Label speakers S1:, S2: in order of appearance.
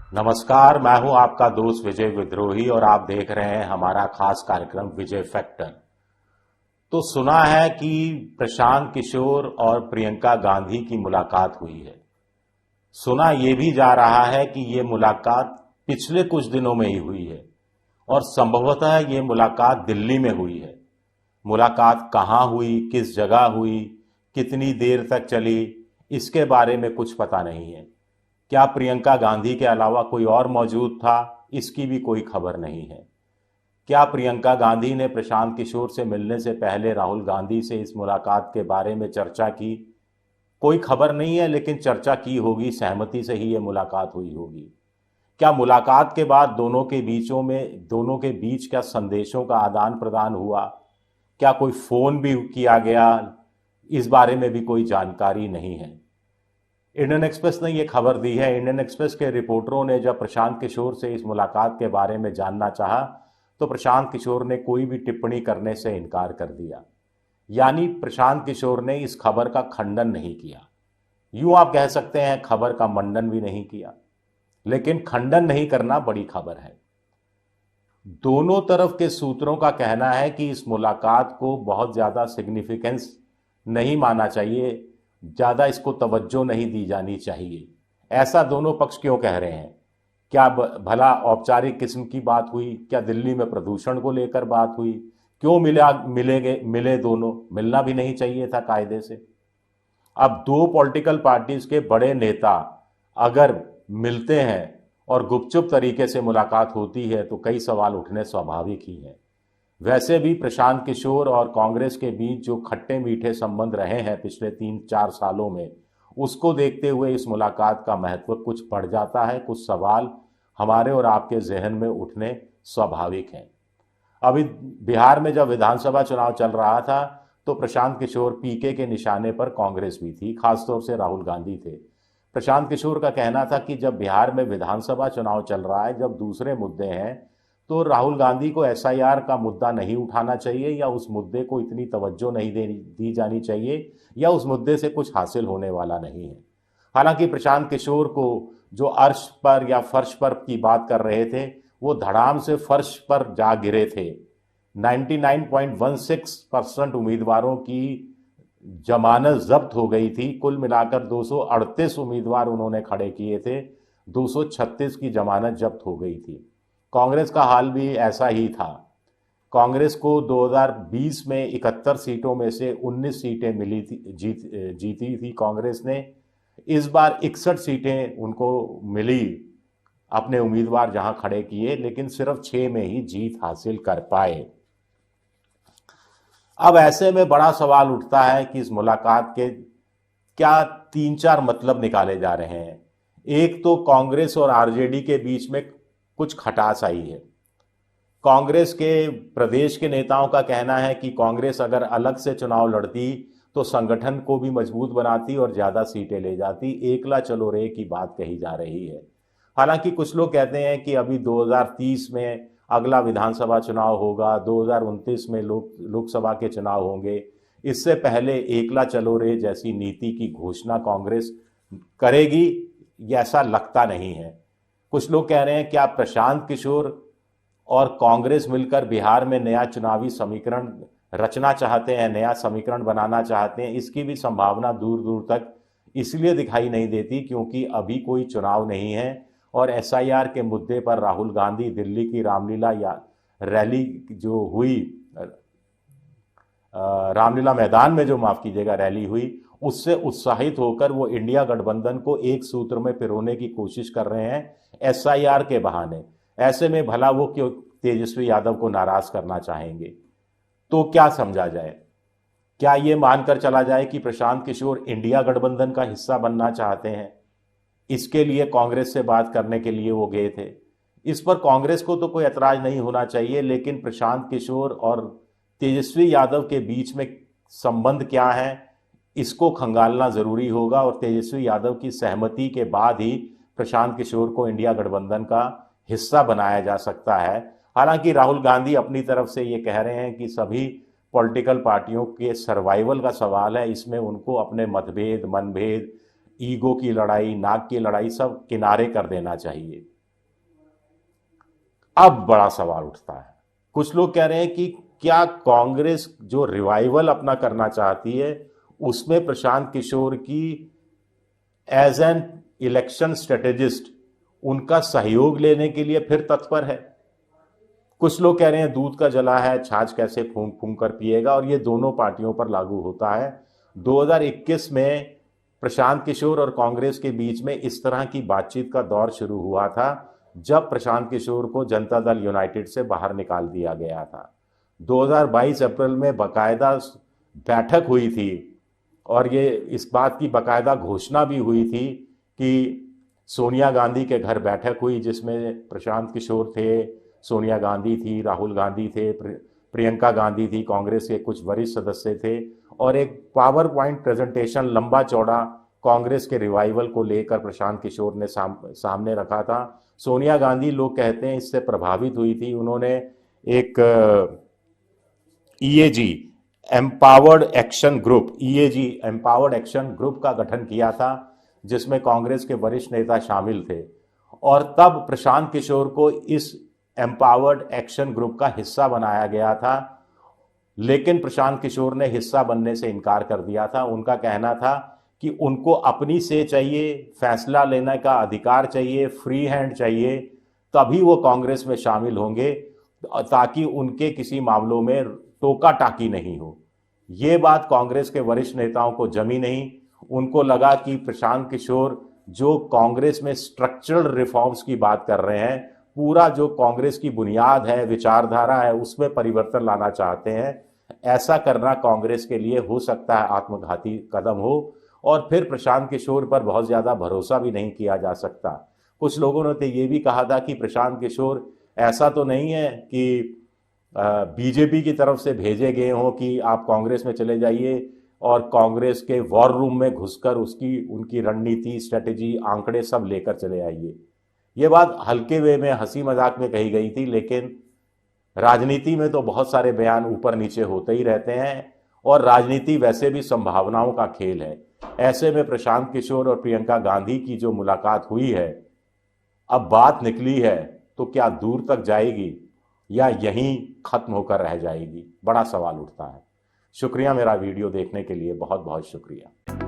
S1: नमस्कार, मैं हूं आपका दोस्त विजय विद्रोही और आप देख रहे हैं हमारा खास कार्यक्रम विजय फैक्टर। तो सुना है कि प्रशांत किशोर और प्रियंका गांधी की मुलाकात हुई है। सुना यह भी जा रहा है कि ये मुलाकात पिछले कुछ दिनों में ही हुई है और संभवतः ये मुलाकात दिल्ली में हुई है। मुलाकात कहाँ हुई, किस जगह हुई, कितनी देर तक चली, इसके बारे में कुछ पता नहीं है। क्या प्रियंका गांधी के अलावा कोई और मौजूद था, इसकी भी कोई खबर नहीं है। क्या प्रियंका गांधी ने प्रशांत किशोर से मिलने से पहले राहुल गांधी से इस मुलाकात के बारे में चर्चा की, कोई खबर नहीं है, लेकिन चर्चा की होगी, सहमति से ही ये मुलाकात हुई होगी। क्या मुलाकात के बाद दोनों के बीच क्या संदेशों का आदान प्रदान हुआ, क्या कोई फोन भी किया गया, इस बारे में भी कोई जानकारी नहीं है। इंडियन एक्सप्रेस ने यह खबर दी है। इंडियन एक्सप्रेस के रिपोर्टरों ने जब प्रशांत किशोर से इस मुलाकात के बारे में जानना चाहा तो प्रशांत किशोर ने कोई भी टिप्पणी करने से इनकार कर दिया। यानी प्रशांत किशोर ने इस खबर का खंडन नहीं किया, यूं आप कह सकते हैं खबर का मंडन भी नहीं किया, लेकिन खंडन नहीं करना बड़ी खबर है। दोनों तरफ के सूत्रों का कहना है कि इस मुलाकात को बहुत ज्यादा सिग्निफिकेंस नहीं माना चाहिए, ज्यादा इसको तवज्जो नहीं दी जानी चाहिए। ऐसा दोनों पक्ष क्यों कह रहे हैं? क्या भला औपचारिक किस्म की बात हुई? क्या दिल्ली में प्रदूषण को लेकर बात हुई? क्यों मिले दोनों? मिलना भी नहीं चाहिए था कायदे से। अब दो पॉलिटिकल पार्टीज के बड़े नेता अगर मिलते हैं और गुपचुप तरीके से मुलाकात होती है तो कई सवाल उठने स्वाभाविक ही हैं। वैसे भी प्रशांत किशोर और कांग्रेस के बीच जो खट्टे मीठे संबंध रहे हैं पिछले 3-4 सालों में, उसको देखते हुए इस मुलाकात का महत्व कुछ बढ़ जाता है। कुछ सवाल हमारे और आपके जहन में उठने स्वाभाविक हैं। अभी बिहार में जब विधानसभा चुनाव चल रहा था तो प्रशांत किशोर पीके के निशाने पर कांग्रेस भी थी, खासतौर से राहुल गांधी थे। प्रशांत किशोर का कहना था कि जब बिहार में विधानसभा चुनाव चल रहा है, जब दूसरे मुद्दे हैं, तो राहुल गांधी को एसआईआर का मुद्दा नहीं उठाना चाहिए या उस मुद्दे को इतनी तवज्जो नहीं दी जानी चाहिए या उस मुद्दे से कुछ हासिल होने वाला नहीं है। हालांकि प्रशांत किशोर को जो अर्श पर या फर्श पर की बात कर रहे थे, वो धड़ाम से फर्श पर जा गिरे थे। 99.16% उम्मीदवारों की जमानत जब्त हो गई थी। कुल मिलाकर 238 उम्मीदवार उन्होंने खड़े किए थे, 236 की जमानत जब्त हो गई थी। कांग्रेस का हाल भी ऐसा ही था। कांग्रेस को 2020 में 71 सीटों में से 19 सीटें मिली थी, जीती थी कांग्रेस ने। इस बार 61 सीटें उनको मिली, अपने उम्मीदवार जहां खड़े किए, लेकिन सिर्फ 6 में ही जीत हासिल कर पाए। अब ऐसे में बड़ा सवाल उठता है कि इस मुलाकात के क्या 3-4 मतलब निकाले जा रहे हैं। एक तो कांग्रेस और आरजेडी के बीच में कुछ खटास आई है। कांग्रेस के प्रदेश के नेताओं का कहना है कि कांग्रेस अगर अलग से चुनाव लड़ती तो संगठन को भी मजबूत बनाती और ज्यादा सीटें ले जाती। एकला चलो रे की बात कही जा रही है। हालांकि कुछ लोग कहते हैं कि अभी 2030 में अगला विधानसभा चुनाव होगा, 2029 में लोकसभा के चुनाव होंगे। इससे पहले एकला चलो रे जैसी नीति की घोषणा कांग्रेस करेगी, ऐसा लगता नहीं है। कुछ लोग कह रहे हैं क्या प्रशांत किशोर और कांग्रेस मिलकर बिहार में नया चुनावी समीकरण रचना चाहते हैं, नया समीकरण बनाना चाहते हैं। इसकी भी संभावना दूर दूर तक इसलिए दिखाई नहीं देती क्योंकि अभी कोई चुनाव नहीं है और एसआईआर के मुद्दे पर राहुल गांधी दिल्ली की रामलीला या रैली जो हुई, रामलीला मैदान में जो माफ कीजिएगा रैली हुई, उससे उत्साहित होकर वो इंडिया गठबंधन को एक सूत्र में पिरोने की कोशिश कर रहे हैं एसआईआर के बहाने। ऐसे में भला वो क्यों तेजस्वी यादव को नाराज करना चाहेंगे? तो क्या समझा जाए? क्या ये मानकर चला जाए कि प्रशांत किशोर इंडिया गठबंधन का हिस्सा बनना चाहते हैं? इसके लिए कांग्रेस से बात करने के लिए वो गए थे। इस पर कांग्रेस को तो कोई ऐतराज नहीं होना चाहिए, लेकिन प्रशांत किशोर और तेजस्वी यादव के बीच में संबंध क्या है, इसको खंगालना जरूरी होगा और तेजस्वी यादव की सहमति के बाद ही प्रशांत किशोर को इंडिया गठबंधन का हिस्सा बनाया जा सकता है। हालांकि राहुल गांधी अपनी तरफ से ये कह रहे हैं कि सभी पॉलिटिकल पार्टियों के सर्वाइवल का सवाल है, इसमें उनको अपने मतभेद, मनभेद, ईगो की लड़ाई, नाक की लड़ाई सब किनारे कर देना चाहिए। अब बड़ा सवाल उठता है। कुछ लोग कह रहे हैं कि क्या कांग्रेस जो रिवाइवल अपना करना चाहती है उसमें प्रशांत किशोर की एज एन इलेक्शन स्ट्रेटेजिस्ट उनका सहयोग लेने के लिए फिर तत्पर है। कुछ लोग कह रहे हैं दूध का जला है छाछ कैसे फूंक फूंक कर पिएगा, और ये दोनों पार्टियों पर लागू होता है। 2021 में प्रशांत किशोर और कांग्रेस के बीच में इस तरह की बातचीत का दौर शुरू हुआ था जब प्रशांत किशोर को जनता दल यूनाइटेड से बाहर निकाल दिया गया था। 2022 अप्रैल में बाकायदा बैठक हुई थी और ये इस बात की बाकायदा घोषणा भी हुई थी कि सोनिया गांधी के घर बैठक हुई जिसमें प्रशांत किशोर थे, सोनिया गांधी थी, राहुल गांधी थे, प्रियंका गांधी थी, कांग्रेस के कुछ वरिष्ठ सदस्य थे, और एक पावर पॉइंट प्रेजेंटेशन लंबा चौड़ा कांग्रेस के रिवाइवल को लेकर प्रशांत किशोर ने सामने रखा था। सोनिया गांधी लोग कहते हैं इससे प्रभावित हुई थी। उन्होंने एक ईएजी एम्पावर्ड एक्शन ग्रुप का गठन किया था जिसमें कांग्रेस के वरिष्ठ नेता शामिल थे, और तब प्रशांत किशोर को इस एम्पावर्ड एक्शन ग्रुप का हिस्सा बनाया गया था। लेकिन प्रशांत किशोर ने हिस्सा बनने से इनकार कर दिया था। उनका कहना था कि उनको अपनी से चाहिए, फैसला लेने का अधिकार चाहिए, फ्री हैंड चाहिए, तभी वो कांग्रेस में शामिल होंगे, ताकि उनके किसी मामलों में टोका टाकी नहीं हो। ये बात कांग्रेस के वरिष्ठ नेताओं को जमी नहीं। उनको लगा कि प्रशांत किशोर जो कांग्रेस में स्ट्रक्चरल रिफॉर्म्स की बात कर रहे हैं, पूरा जो कांग्रेस की बुनियाद है, विचारधारा है, उसमें परिवर्तन लाना चाहते हैं। ऐसा करना कांग्रेस के लिए हो सकता है आत्मघाती कदम हो, और फिर प्रशांत किशोर पर बहुत ज़्यादा भरोसा भी नहीं किया जा सकता। कुछ लोगों ने तो ये भी कहा था कि प्रशांत किशोर ऐसा तो नहीं है कि बीजेपी की तरफ से भेजे गए हों कि आप कांग्रेस में चले जाइए और कांग्रेस के वॉर रूम में घुसकर उनकी रणनीति, स्ट्रेटेजी, आंकड़े सब लेकर चले आइए। ये बात हल्के वे में, हंसी मजाक में कही गई थी, लेकिन राजनीति में तो बहुत सारे बयान ऊपर नीचे होते ही रहते हैं, और राजनीति वैसे भी संभावनाओं का खेल है। ऐसे में प्रशांत किशोर और प्रियंका गांधी की जो मुलाकात हुई है, अब बात निकली है, तो क्या दूर तक जाएगी या यहीं खत्म होकर रह जाएगी? बड़ा सवाल उठता है। शुक्रिया मेरा वीडियो देखने के लिए, बहुत बहुत शुक्रिया।